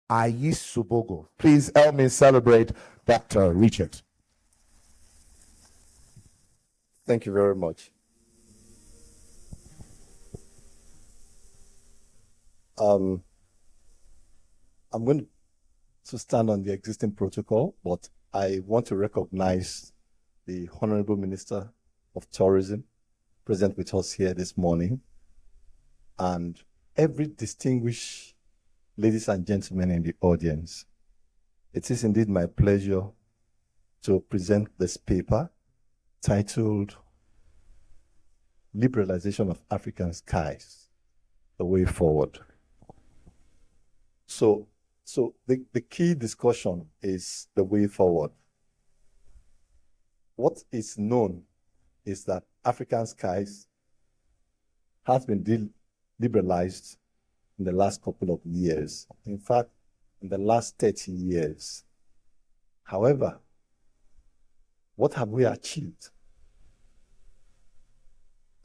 Aisuebeogun. Please help me celebrate Dr. Richard. Thank you very much. I'm going to stand on the existing protocol, but I want to recognize the Honorable Minister of Tourism present with us here this morning, and every distinguished ladies and gentlemen in the audience. It is indeed my pleasure to present this paper titled Liberalization of African Skies, the Way Forward. So the key discussion is the way forward. What is known is that African skies has been liberalized in the last couple of years. In fact, in the last 30 years. However, what have we achieved?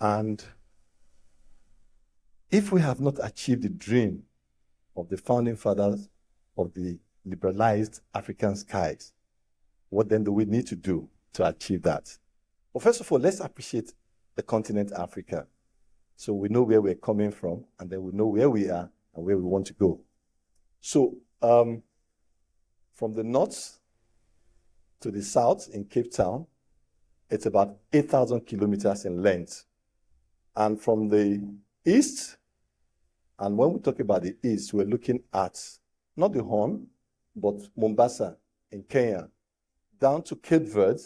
And if we have not achieved the dream of the founding fathers of the liberalized African skies, what then do we need to do to achieve that? Well, first of all, let's appreciate the continent Africa. So we know where we're coming from, and then we know where we are and where we want to go. So from the north to the south in Cape Town, it's about 8,000 kilometers in length. And from the east, and when we talk about the east, we're looking at not the Horn, but Mombasa in Kenya, down to Cape Verde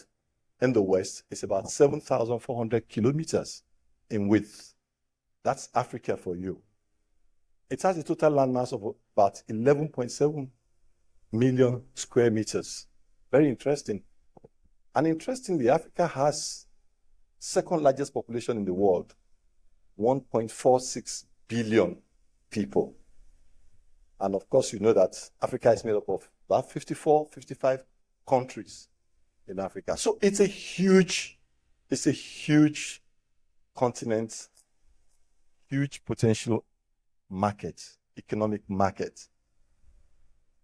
in the west. It's about 7,400 kilometers in width. That's Africa for you. It has a total landmass of about 11.7 million square meters. Very interesting. And interestingly, Africa has second largest population in the world, 1.46 billion people. And of course, you know that Africa is made up of about 54, 55 countries in Africa. So it's a huge continent, huge potential market, economic market.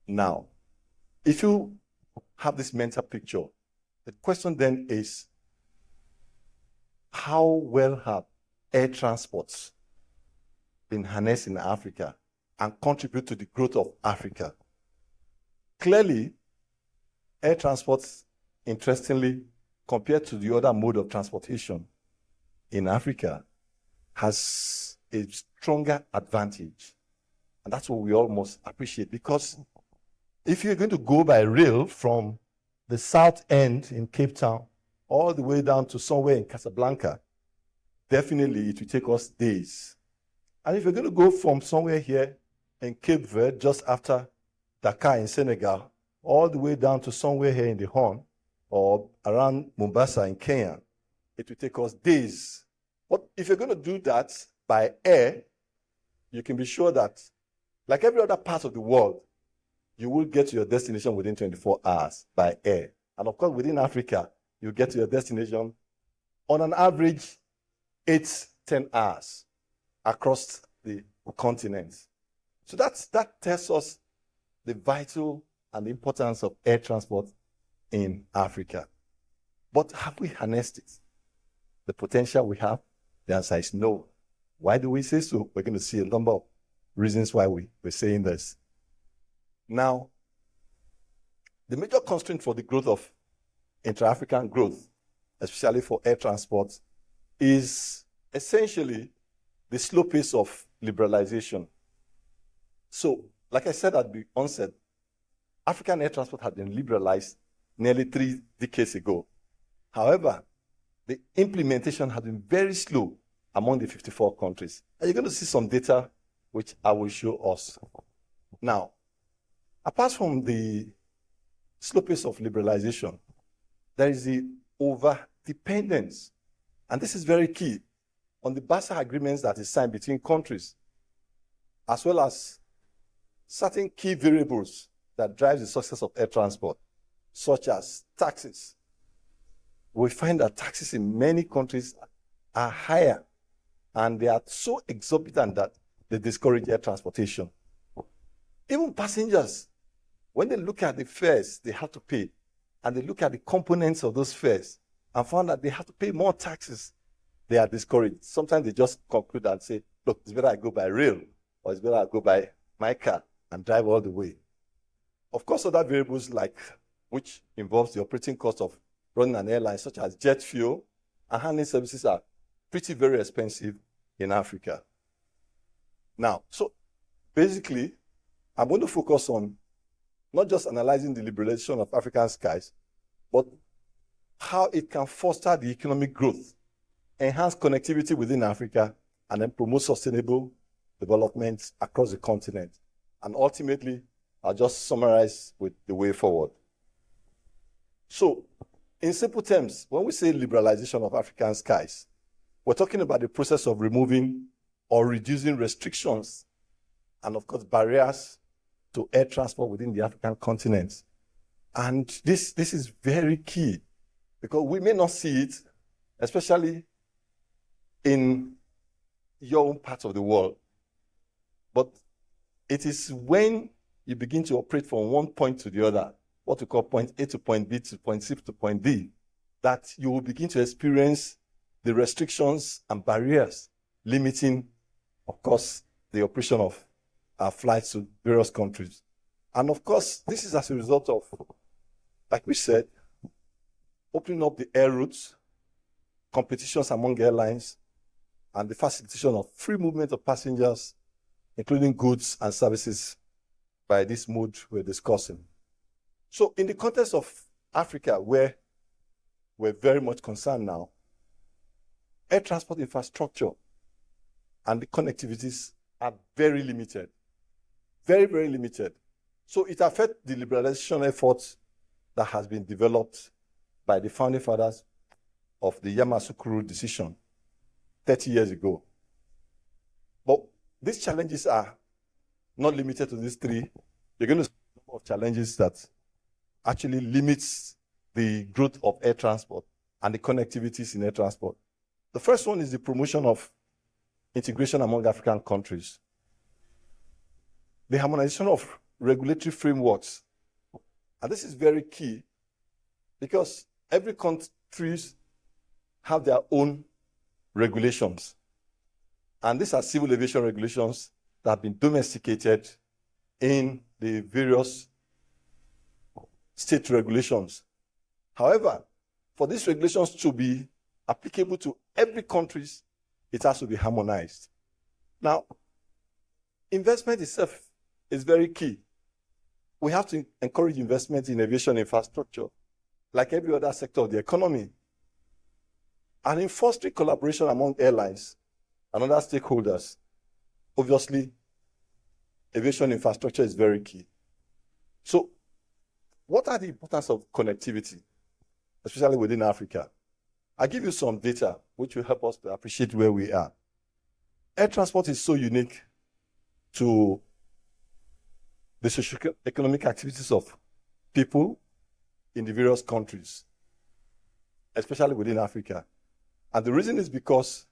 Now, if you have this mental picture, the question then is, how well have air transports been harnessed in Africa and contribute to the growth of Africa? Clearly, air transports, interestingly, compared to the other mode of transportation in Africa, has a stronger advantage. And that's what we almost appreciate, because if you're going to go by rail from the south end in Cape Town all the way down to somewhere in Casablanca, definitely it will take us days. And if you're going to go from somewhere here in Cape Verde, just after Dakar in Senegal, all the way down to somewhere here in the Horn, or around Mombasa in Kenya, it will take us days. But if you're going to do that by air, you can be sure that, like every other part of the world, you will get to your destination within 24 hours by air. And of course, within Africa, you get to your destination on an average 8-10 hours across the continent. So that tells us the vital and the importance of air transport in Africa. But have we harnessed it? The potential we have? The answer is no. Why do we say so? We're going to see a number of reasons why we're saying this. Now, the major constraint for the growth of intra-African growth, especially for air transport, is essentially the slow pace of liberalization. So, like I said at the onset, African air transport had been liberalized nearly 3 decades ago. However, the implementation has been very slow among the 54 countries. And you're going to see some data which I will show us. Now, apart from the slow pace of liberalization, there is the over-dependence, and this is very key, on the BASA agreements that is signed between countries, as well as certain key variables that drive the success of air transport, such as taxes. We find that taxes in many countries are higher, and they are so exorbitant that they discourage air transportation. Even passengers, when they look at the fares they have to pay, and they look at the components of those fares, and found that they have to pay more taxes, they are discouraged. Sometimes they just conclude and say, look, it's better I go by rail, or it's better I go by my car and drive all the way. Of course, other variables which involves the operating cost of running an airline, such as jet fuel and handling services, are pretty very expensive in Africa. Now, so basically, I'm going to focus on not just analyzing the liberalization of African skies, but how it can foster the economic growth, enhance connectivity within Africa, and then promote sustainable development across the continent. And ultimately, I'll just summarize with the way forward. So, in simple terms, when we say liberalization of African skies, we're talking about the process of removing or reducing restrictions and, of course, barriers to air transport within the African continent. And this is very key, because we may not see it, especially in your own part of the world. But it is when you begin to operate from one point to the other, what we call point A to point B to point C to point D, that you will begin to experience the restrictions and barriers limiting, of course, the operation of our flights to various countries. And of course, this is as a result of, like we said, opening up the air routes, competitions among airlines, and the facilitation of free movement of passengers, including goods and services, by this mode we're discussing. So in the context of Africa, where we're very much concerned now, air transport infrastructure and the connectivities are very limited. Very, very limited. So it affects the liberalization efforts that has been developed by the founding fathers of the Yamoussoukro Decision 30 years ago. But these challenges are not limited to these three. You're going to see a number of challenges that actually limits the growth of air transport and the connectivities in air transport. The first one is the promotion of integration among African countries. The harmonization of regulatory frameworks. And this is very key, because every country have their own regulations. And these are civil aviation regulations that have been domesticated in the various state regulations. However, for these regulations to be applicable to every country, it has to be harmonized. Now, investment itself is very key. We have to encourage investment in aviation infrastructure, like every other sector of the economy. And in fostering collaboration among airlines and other stakeholders, obviously, aviation infrastructure is very key. So, what are the importance of connectivity, especially within Africa? I'll give you some data which will help us to appreciate where we are. Air transport is so unique to the socio-economic activities of people in the various countries, especially within Africa. And the reason is because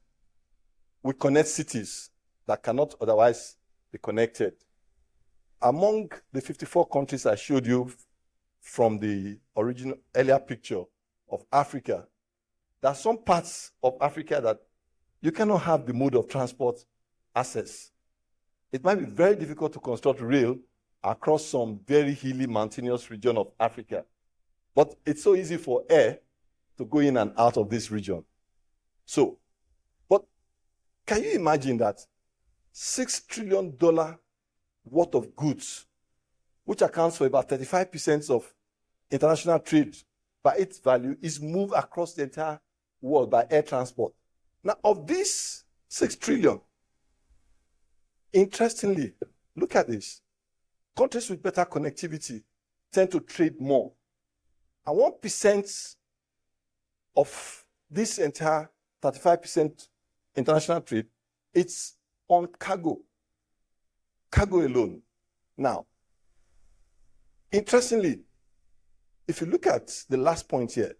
we connect cities that cannot otherwise be connected. Among the 54 countries I showed you from the original earlier picture of Africa, there are some parts of Africa that you cannot have the mode of transport access. It might be very difficult to construct rail across some very hilly, mountainous region of Africa. But it's so easy for air to go in and out of this region. So, but can you imagine that $6 trillion worth of goods, which accounts for about 35% of international trade by its value, is moved across the entire world by air transport? Now, of this 6 trillion, interestingly, look at this. Countries with better connectivity tend to trade more. And 1% of this entire 35% international trade, it's on cargo alone. Now, interestingly, if you look at the last point here,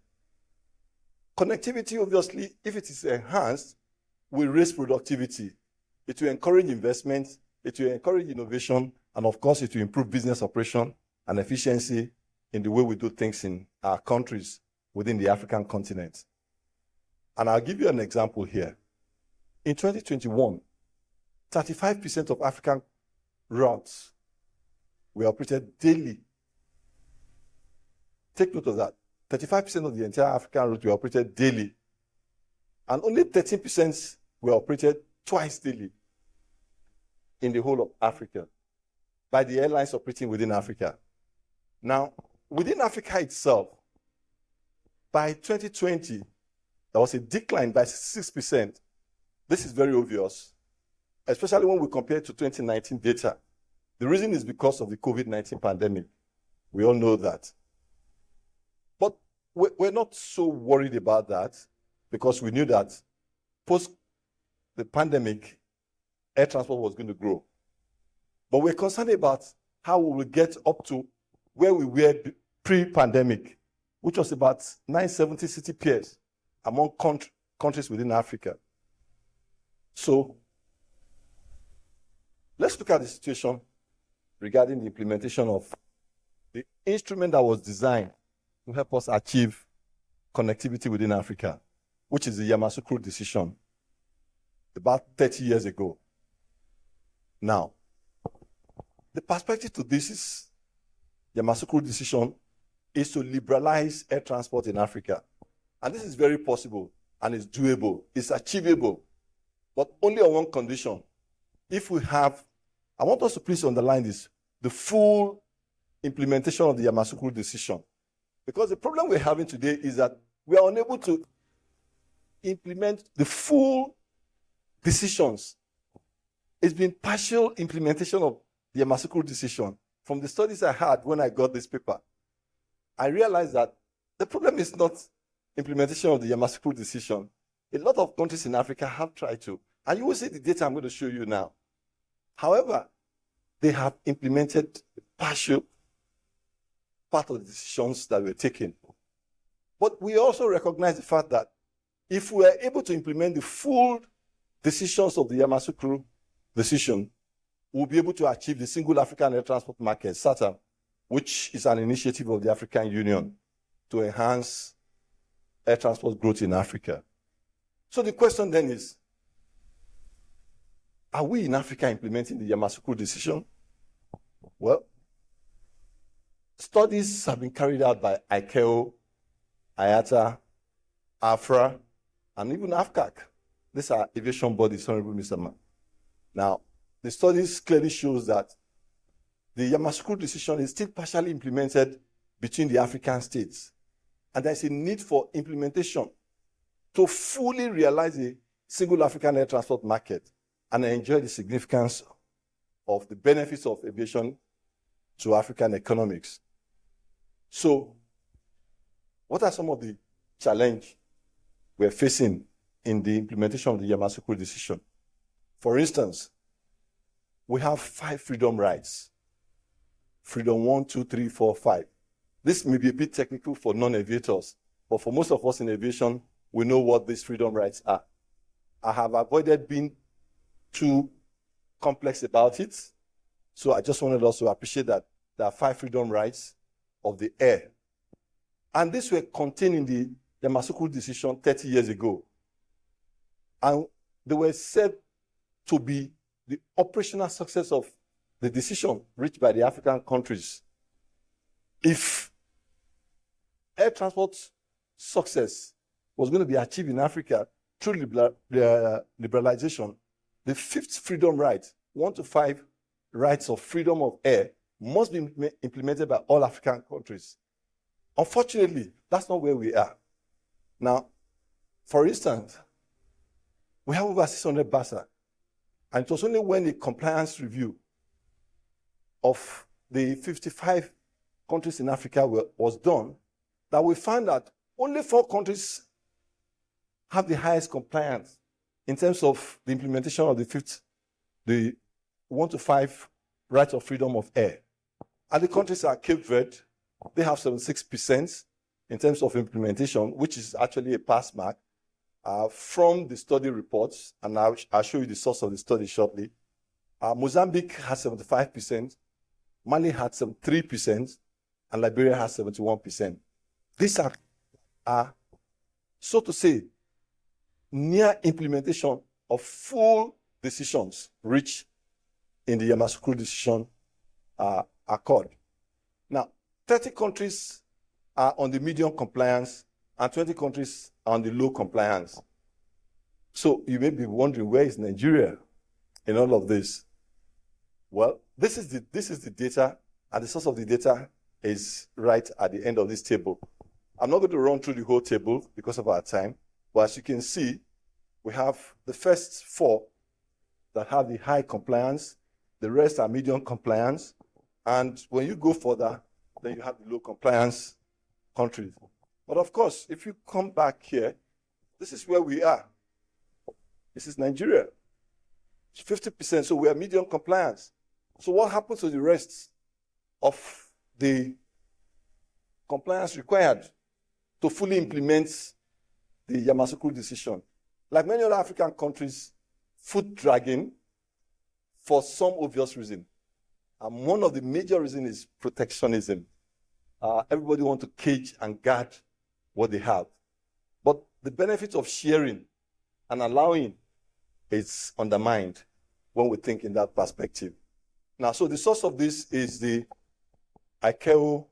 connectivity, obviously, if it is enhanced, will raise productivity. It will encourage investment, it will encourage innovation, And of course, it will improve business operation and efficiency in the way we do things in our countries within the African continent. And I'll give you an example here. In 2021, 35% of African routes were operated daily. Take note of that. 35% of the entire African routes were operated daily. And only 13% were operated twice daily in the whole of Africa by the airlines operating within Africa. Now, within Africa itself, by 2020, there was a decline by 6%. This is very obvious, especially when we compare to 2019 data. The reason is because of the COVID-19 pandemic. We all know that. But we're not so worried about that because we knew that post the pandemic, air transport was going to grow. But we're concerned about how we will get up to where we were pre-pandemic, which was about 970 city pairs among countries within Africa. So let's look at the situation regarding the implementation of the instrument that was designed to help us achieve connectivity within Africa, which is the Yamoussoukro Decision, about 30 years ago. Now, the perspective to this is Yamoussoukro Decision is to liberalize air transport in Africa. And this is very possible and it's doable, it's achievable, but only on one condition. If we have, I want us to please underline this, the full implementation of the Yamoussoukro Decision. Because the problem we're having today is that we are unable to implement the full decisions. It's been partial implementation of the Yamoussoukro Decision. From the studies I had when I got this paper, I realized that the problem is not implementation of the Yamoussoukro Decision. A lot of countries in Africa have tried to, and you will see the data I'm going to show you now. However, they have implemented partial part of the decisions that were taken. But we also recognize the fact that if we are able to implement the full decisions of the Yamoussoukro Decision, we'll be able to achieve the Single African Air Transport Market, SATA, which is an initiative of the African Union to enhance air transport growth in Africa. So the question then is, are we in Africa implementing the Yamoussoukro Decision? Well, studies have been carried out by ICAO, IATA, AFRA, and even AFCAC. These are aviation bodies, Honorable Mr. Man. Now, the studies clearly shows that the Yamoussoukro Decision is still partially implemented between the African states. And there's a need for implementation to fully realize the Single African Air Transport Market and enjoy the significance of the benefits of aviation to African economics. So, what are some of the challenges we're facing in the implementation of the Yamoussoukro Decision? For instance, we have 5 freedom rights. Freedom 1, 2, 3, 4, 5. This may be a bit technical for non-aviators, but for most of us in aviation, we know what these freedom rights are. I have avoided being too complex about it, so I just wanted us to appreciate that there are 5 freedom rights of the air. And these were contained in the Yamoussoukro Decision 30 years ago. And they were said to be the operational success of the decision reached by the African countries. If air transport success was going to be achieved in Africa through liberalization, the 5th freedom right, 1 to 5 rights of freedom of air, must be implemented by all African countries. Unfortunately, that's not where we are. Now, for instance, we have over 600 BASA, and it was only when the compliance review of the 55 countries in Africa was done that we found that only 4 countries have the highest compliance in terms of the implementation of the 1 to 5 rights of freedom of air. And the countries are Cape Verde, they have 76% in terms of implementation, which is actually a pass mark from the study reports, and I'll show you the source of the study shortly. Mozambique has 75%, Mali had 3%, and Liberia has 71%. These are, so to say, near implementation of full decisions reached in the Yamoussoukro Decision Accord. Now, 30 countries are on the medium compliance and 20 countries are on the low compliance. So you may be wondering, where is Nigeria in all of this? Well, this is the data, and the source of the data is right at the end of this table. I'm not going to run through the whole table because of our time, but as you can see, we have the first 4 that have the high compliance, the rest are medium compliance, and when you go further, then you have the low compliance countries. But of course, if you come back here, this is where we are. This is Nigeria. It's 50%, so we are medium compliance. So what happens to the rest of the compliance required to fully implement the Yamoussoukro Decision? Like many other African countries, foot dragging for some obvious reason. And one of the major reasons is protectionism. Everybody wants to cage and guard what they have. But the benefit of sharing and allowing is undermined when we think in that perspective. Now, so the source of this is the ICAO,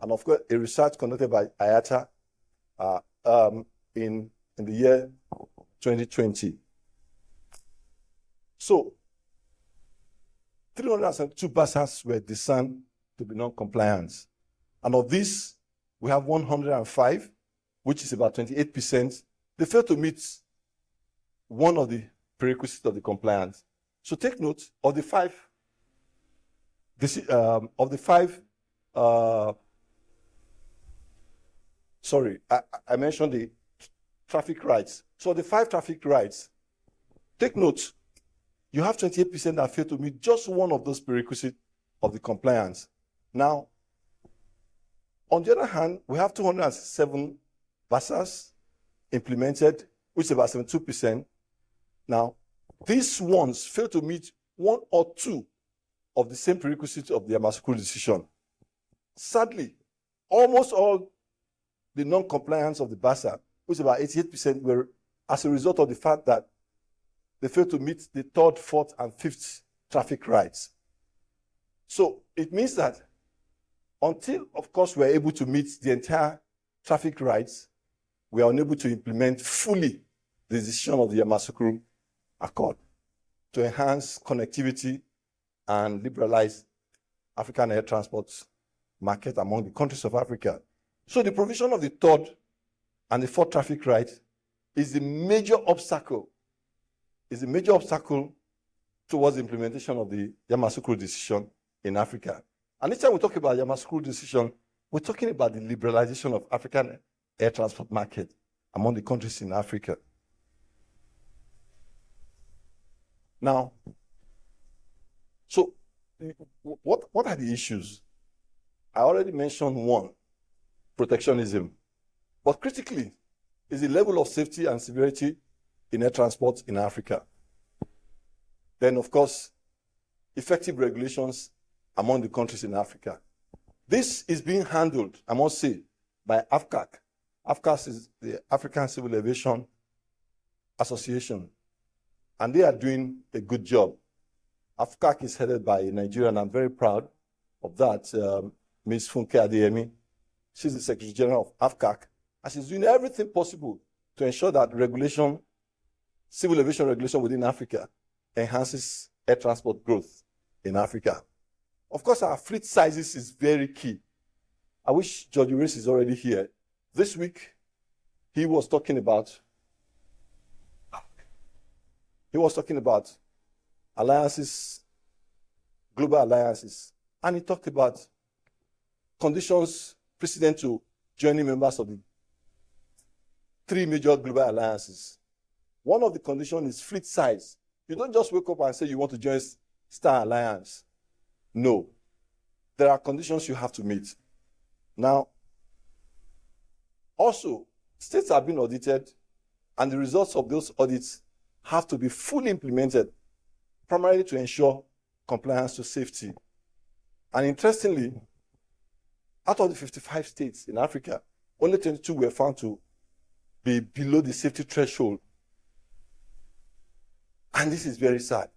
and of course, a research conducted by IATA in the year 2020. So, 372 BASAs were discerned to be non-compliant. And of these, we have 105, which is about 28%. They failed to meet one of the prerequisites of the compliance. So take note of the 5. I mentioned the traffic rights. So the 5 traffic rights, take note, you have 28% that fail to meet just one of those prerequisites of the compliance. Now, on the other hand, we have 207 BASAs implemented, which is about 72%. Now, these ones fail to meet 1 or 2 of the same prerequisites of the Yamoussoukro Decision. Sadly, almost all the non-compliance of the BASA, which is about 88%, were as a result of the fact that they failed to meet the 3rd, 4th, and 5th traffic rights. So it means that until, of course, we're able to meet the entire traffic rights, we are unable to implement fully the decision of the Yamoussoukro Accord to enhance connectivity and liberalize African air transport market among the countries of Africa. So the provision of the 3rd and the 4th traffic right is the major obstacle, towards the implementation of the Yamoussoukro Decision in Africa. And each time we talk about Yamoussoukro Decision, we're talking about the liberalization of African air transport market among the countries in Africa. Now, so what are the issues? I already mentioned one, protectionism. But critically, is the level of safety and severity in air transport in Africa. Then, of course, effective regulations among the countries in Africa. This is being handled, I must say, by AFCAC. AFCAC is the African Civil Aviation Association, and they are doing a good job. AFCAC is headed by a Nigerian, and I'm very proud of that, Ms. Funke Adeyemi. She's the Secretary General of AFCAC, and she's doing everything possible to ensure that regulation, civil aviation regulation within Africa, enhances air transport growth in Africa. Of course, our fleet sizes is very key. I wish George Uris is already here. This week, he was talking about alliances, global alliances, and he talked about conditions precedent to joining members of the 3 major global alliances. One of the conditions is fleet size. You don't just wake up and say you want to join Star Alliance. No. There are conditions you have to meet. Now, also, states are being audited, and the results of those audits have to be fully implemented primarily to ensure compliance to safety. And interestingly, out of the 55 states in Africa, only 22 were found to be below the safety threshold. And this is very sad.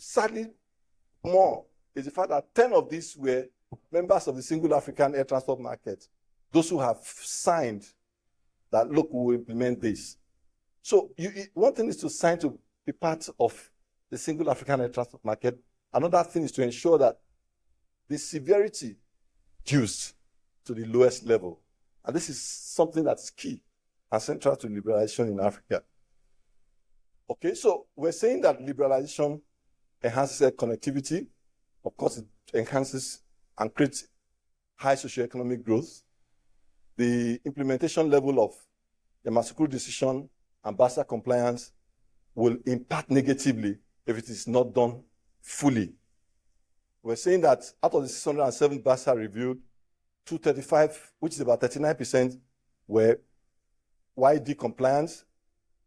Sadly, more is the fact that 10 of these were members of the Single African Air Transport Market, those who have signed that, look, we will implement this. So one thing is to sign to be part of the Single African Air Transport Market. Another thing is to ensure that the severity reduced to the lowest level. And this is something that's key and central to liberalization in Africa. Okay, so we're saying that liberalization enhances connectivity. Of course, it enhances and creates high socioeconomic growth. The implementation level of Yamoussoukro Decision and B.A.S.A. compliance will impact negatively if it is not done fully. We're saying that out of the 607 B.A.S.A. reviewed, 235, which is about 39%, were YD compliant,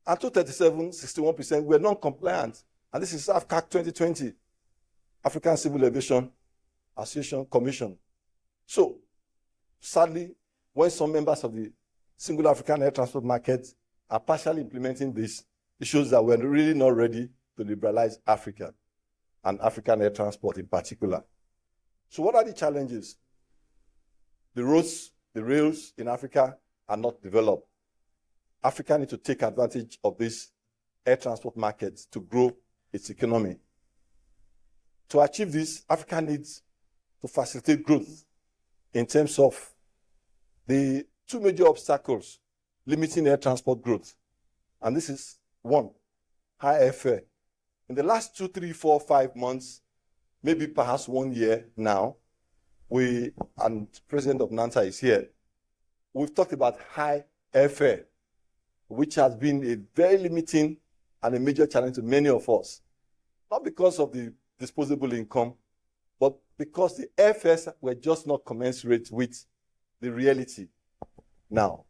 and 237, 61%, were non-compliant. And this is AFCAC 2020, African Civil Aviation Association Commission. So, sadly, when some members of the Single African Air Transport Market are partially implementing this, it shows that we're really not ready to liberalize Africa and African air transport in particular. So what are the challenges? The roads, the rails in Africa are not developed. Africa needs to take advantage of this air transport market to grow its economy. To achieve this, Africa needs to facilitate growth in terms of the two major obstacles limiting air transport growth. And this is one, high airfare. In the last 2, 3, 4, 5 months, maybe perhaps 1 year now, and President of NANTA is here, we've talked about high airfare, which has been a very limiting and a major challenge to many of us. Not because of the disposable income, but because the airfares were just not commensurate with the reality. Now,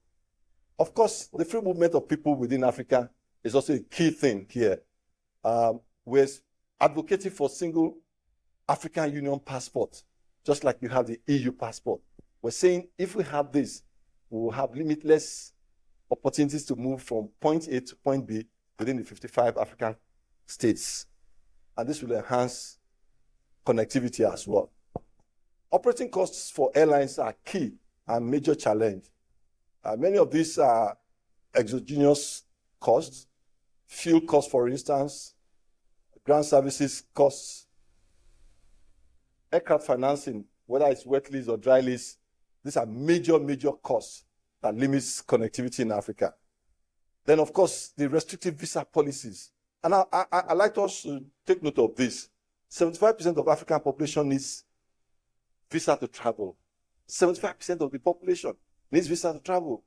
of course, the free movement of people within Africa is also a key thing here. We're advocating for single African Union passport, just like you have the EU passport. We're saying if we have this, we will have limitless opportunities to move from point A to point B within the 55 African states. And this will enhance connectivity as well. Operating costs for airlines are key and major challenge. Many of these are exogenous costs, fuel costs, for instance, ground services costs, aircraft financing, whether it's wet lease or dry lease. These are major, major costs that limits connectivity in Africa. Then, of course, the restrictive visa policies. And I like us to take note of this. 75% of African population needs visa to travel. 75% of the population needs visa to travel.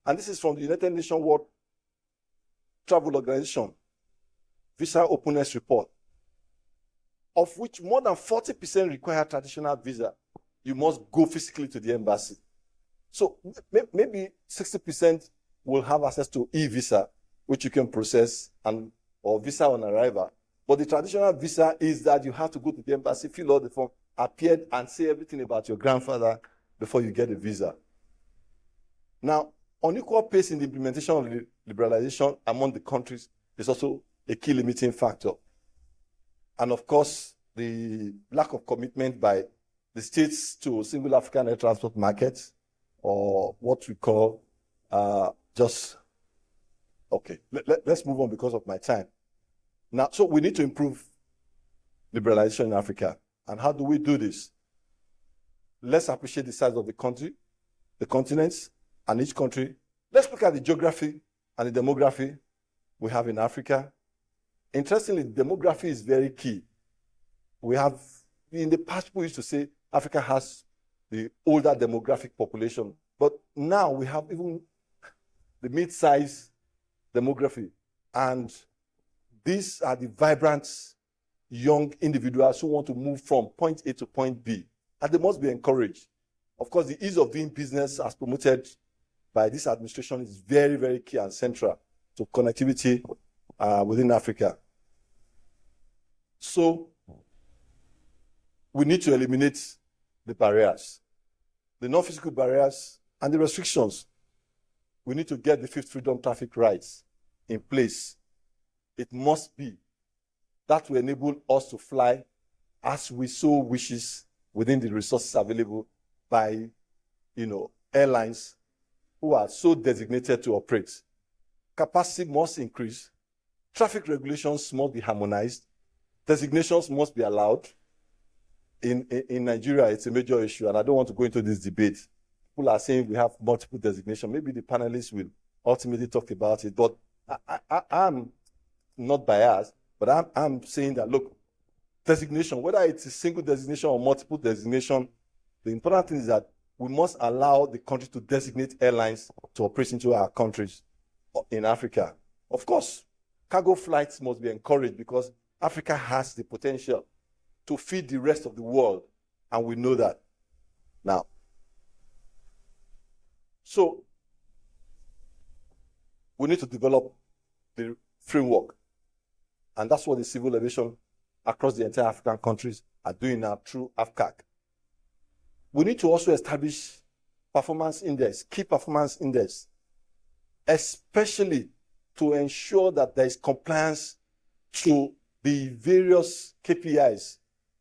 And this is from the United Nations World Travel Organization, Visa Openness Report, of which more than 40% require traditional visa. You must go physically to the embassy. So maybe 60% will have access to e-visa, which you can process, or visa on arrival. But the traditional visa is that you have to go to the embassy, fill out the form, appear, and say everything about your grandfather before you get a visa. Now, unequal pace in the implementation of liberalization among the countries is also a key limiting factor. And of course, the lack of commitment by the states to single African air transport markets, or what we call let's move on because of my time. Now, so we need to improve liberalization in Africa. And how do we do this? Let's appreciate the size of the country, the continents, and each country. Let's look at the geography and the demography we have in Africa. Interestingly, demography is very key. We have, in the past, people used to say Africa has the older demographic population, but now we have even the mid-size demography. And these are the vibrant young individuals who want to move from point A to point B, and they must be encouraged. Of course, the ease of doing business as promoted by this administration is very, very key and central to connectivity within Africa. So we need to eliminate the barriers, the non-physical barriers and the restrictions. We need to get the fifth freedom traffic rights in place. It must be. That will enable us to fly as we so wishes within the resources available by, airlines who are so designated to operate. Capacity must increase. Traffic regulations must be harmonized. Designations must be allowed. In Nigeria, it's a major issue, and I don't want to go into this debate. People are saying we have multiple designations. Maybe the panelists will ultimately talk about it, but I'm not biased, but I'm saying that, look, designation, whether it's a single designation or multiple designation, the important thing is that we must allow the country to designate airlines to operate into our countries in Africa. Of course, cargo flights must be encouraged because Africa has the potential to feed the rest of the world, and we know that now. So we need to develop the framework, and that's what the civil aviation across the entire African countries are doing now through AFCAC. We need to also establish performance index, key performance index, especially to ensure that there is compliance to the various KPIs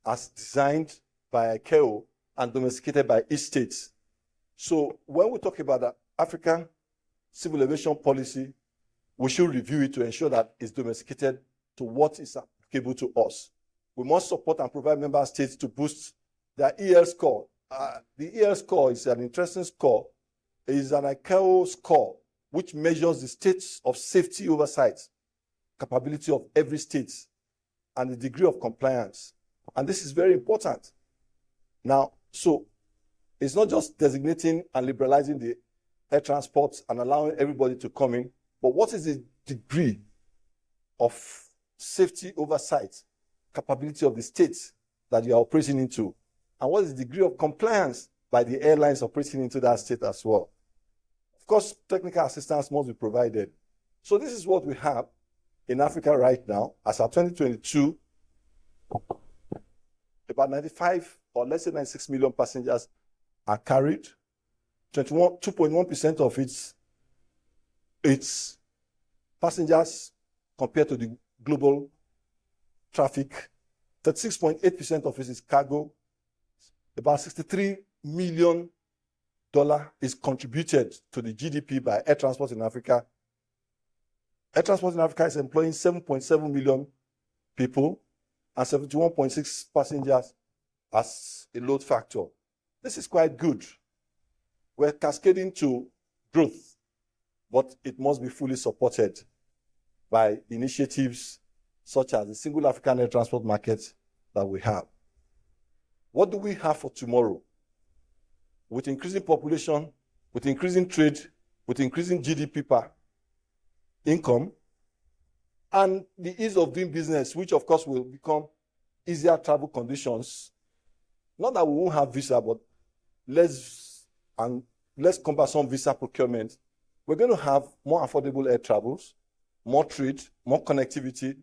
as designed by ICAO and domesticated by each state. So when we talk about the African civil aviation policy, we should review it to ensure that it's domesticated to what is applicable to us. We must support and provide member states to boost their EL score. The EL score is an interesting score. It is an ICAO score which measures the states of safety oversight, capability of every state, and the degree of compliance. And this is very important. Now, so it's not just designating and liberalizing the air transport and allowing everybody to come in, but what is the degree of safety oversight, capability of the states that you are operating into, and what is the degree of compliance by the airlines operating into that state as well. Of course, technical assistance must be provided. So this is what we have in Africa right now. As of 2022, about 95 or let's say 96 million passengers are carried. 2.1% of its passengers compared to the global traffic. 36.8% of it is cargo. About $63 million is contributed to the GDP by air transport in Africa. Air transport in Africa is employing 7.7 million people and 71.6 passengers as a load factor. This is quite good. We're cascading to growth, but it must be fully supported by initiatives such as the single African air transport market that we have. What do we have for tomorrow? With increasing population, with increasing trade, with increasing GDP per income, and the ease of doing business, which of course will become easier travel conditions. Not that we won't have visa, but less cumbersome visa procurement. We're going to have more affordable air travels, more trade, more connectivity.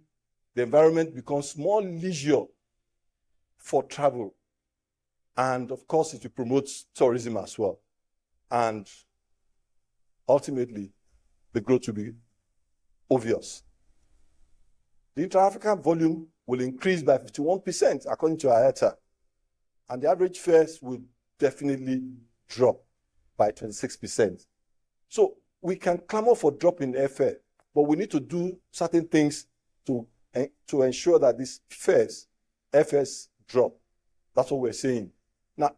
The environment becomes more leisure for travel. And of course, it will promote tourism as well. And ultimately, the growth will be obvious. The intra-African volume will increase by 51% according to IATA. And the average fares will definitely drop by 26%. So we can clamor for drop in airfare, but we need to do certain things to ensure that these airfares drop. That's what we're saying. Now,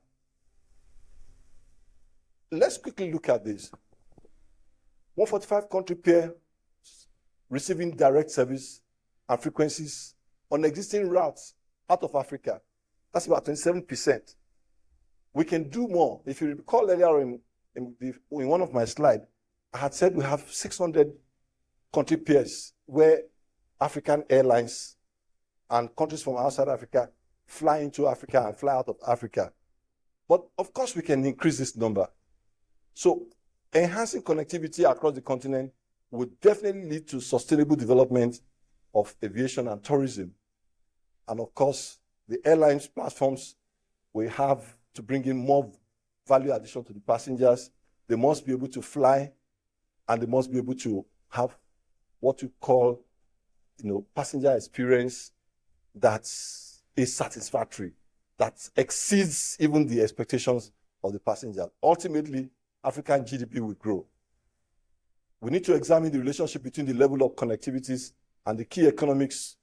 let's quickly look at this. 145 country pair receiving direct service and frequencies on existing routes out of Africa. That's about 27%. We can do more. If you recall earlier in one of my slides, I had said we have 600 country pairs where African airlines and countries from outside Africa fly into Africa and fly out of Africa. But of course, we can increase this number. So enhancing connectivity across the continent would definitely lead to sustainable development of aviation and tourism. And of course, the airlines platforms will have to bring in more value addition to the passengers. They must be able to fly, and they must be able to have what you call, passenger experience that is satisfactory, that exceeds even the expectations of the passenger. Ultimately, African GDP will grow. We need to examine the relationship between the level of connectivities and the key economics,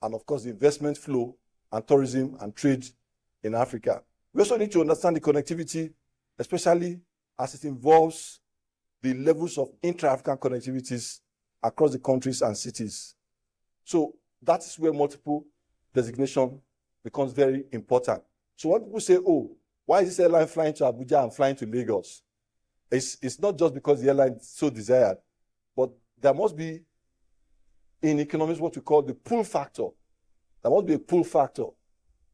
and of course, the investment flow and tourism and trade in Africa. We also need to understand the connectivity, especially as it involves the levels of intra-African connectivities across the countries and cities. So that is where multiple designation becomes very important. So when people say, oh, why is this airline flying to Abuja and flying to Lagos? It's not just because the airline is so desired, but there must be, in economics, what we call the pull factor. There must be a pull factor.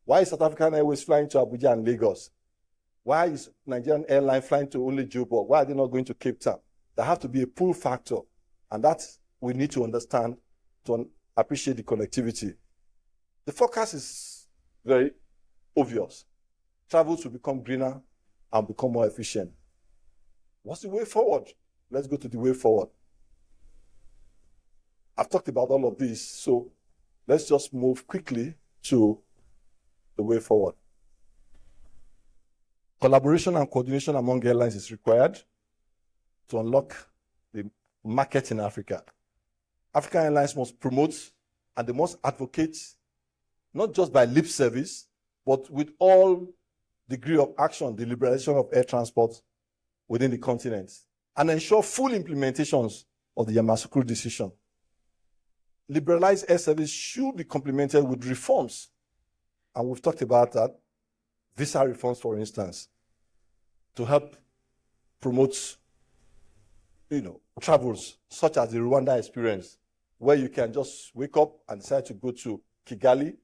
Why is South African Airways flying to Abuja and Lagos? Why is Nigerian airline flying to only Joburg? Why are they not going to Cape Town? There has to be a pull factor, and that we need to understand to appreciate the connectivity. The forecast is very obvious. Travels will become greener and become more efficient. What's the way forward? Let's go to the way forward. I've talked about all of this, so let's just move quickly to the way forward. Collaboration and coordination among airlines is required to unlock the market in Africa. African airlines must promote and they must advocate, not just by lip service, but with all degree of action, the liberalization of air transport within the continent, and ensure full implementations of the Yamoussoukro Decision. Liberalized air service should be complemented with reforms, and we've talked about that. Visa reforms, for instance, to help promote, travels such as the Rwanda experience, where you can just wake up and decide to go to Kigali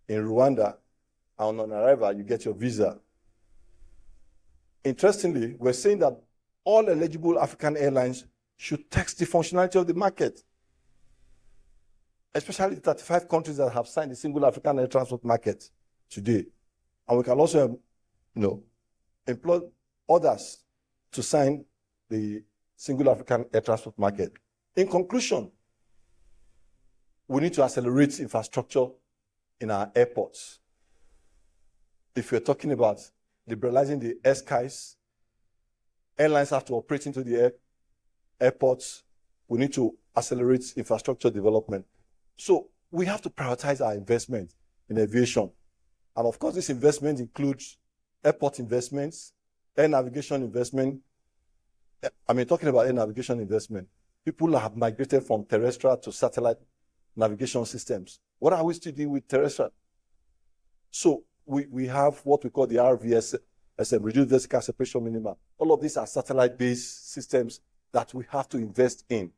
in Rwanda, and on arrival, you get your visa. Interestingly, we're saying that all eligible African airlines should test the functionality of the market, especially the 35 countries that have signed the single African air transport market today. And we can also, employ others to sign the single African air transport market. In conclusion, we need to accelerate infrastructure in our airports. If we're talking about liberalizing the air skies, airlines have to operate into the airports. We need to accelerate infrastructure development. So we have to prioritize our investment in aviation. And of course, this investment includes airport investments, air navigation investment. Talking about air navigation investment, people have migrated from terrestrial to satellite navigation systems. What are we still doing with terrestrial? So we have what we call the RVS, Reduced Vertical Separation Minimum. All of these are satellite-based systems that we have to invest in.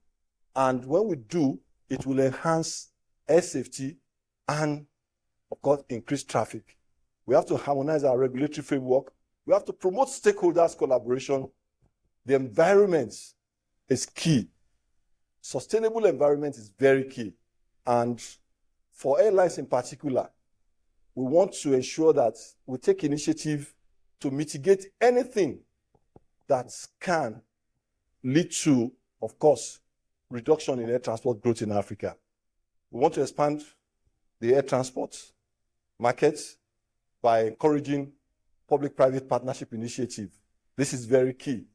And when we do, it will enhance air safety and, of course, increase traffic. We have to harmonize our regulatory framework. We have to promote stakeholders' collaboration. The environment is key. Sustainable environment is very key. And for airlines in particular, we want to ensure that we take initiative to mitigate anything that can lead to, of course, reduction in air transport growth in Africa. We want to expand the air transport market by encouraging public-private partnership initiative. This is very key.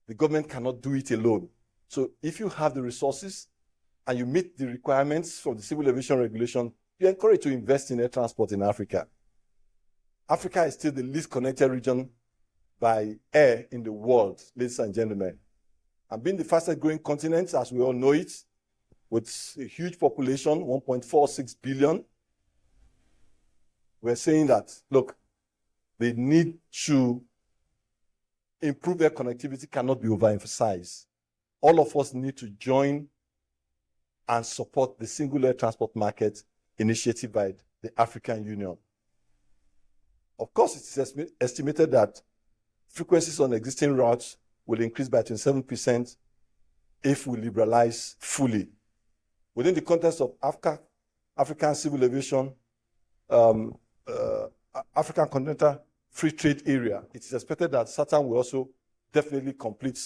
The government cannot do it alone. So if you have the resources and you meet the requirements from the Civil Aviation Regulation, you're encouraged to invest in air transport in Africa. Africa is still the least connected region by air in the world, ladies and gentlemen. And being the fastest growing continent, as we all know it, with a huge population, 1.46 billion, we're saying that, look, the need to improve air connectivity cannot be overemphasized. All of us need to join and support the single air transport market initiative by the African Union. Of course, it is estimated that frequencies on existing routes will increase by 27% if we liberalize fully. Within the context of Africa African Civil Aviation, African Continental Free Trade Area, it is expected that SATAM will also definitely compete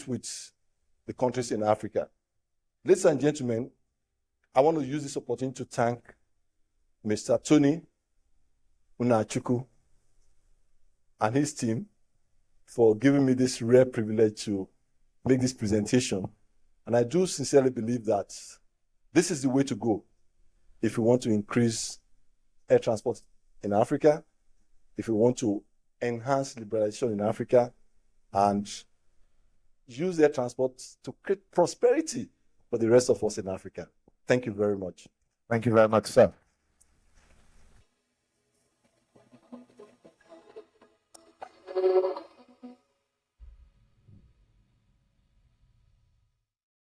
with the countries in Africa. Ladies and gentlemen, I want to use this opportunity to thank Mr. Tony Unachukwu and his team for giving me this rare privilege to make this presentation. And I do sincerely believe that this is the way to go if we want to increase air transport in Africa, if we want to enhance liberalization in Africa, and use air transport to create prosperity for the rest of us in Africa. Thank you very much. Thank you very much, sir.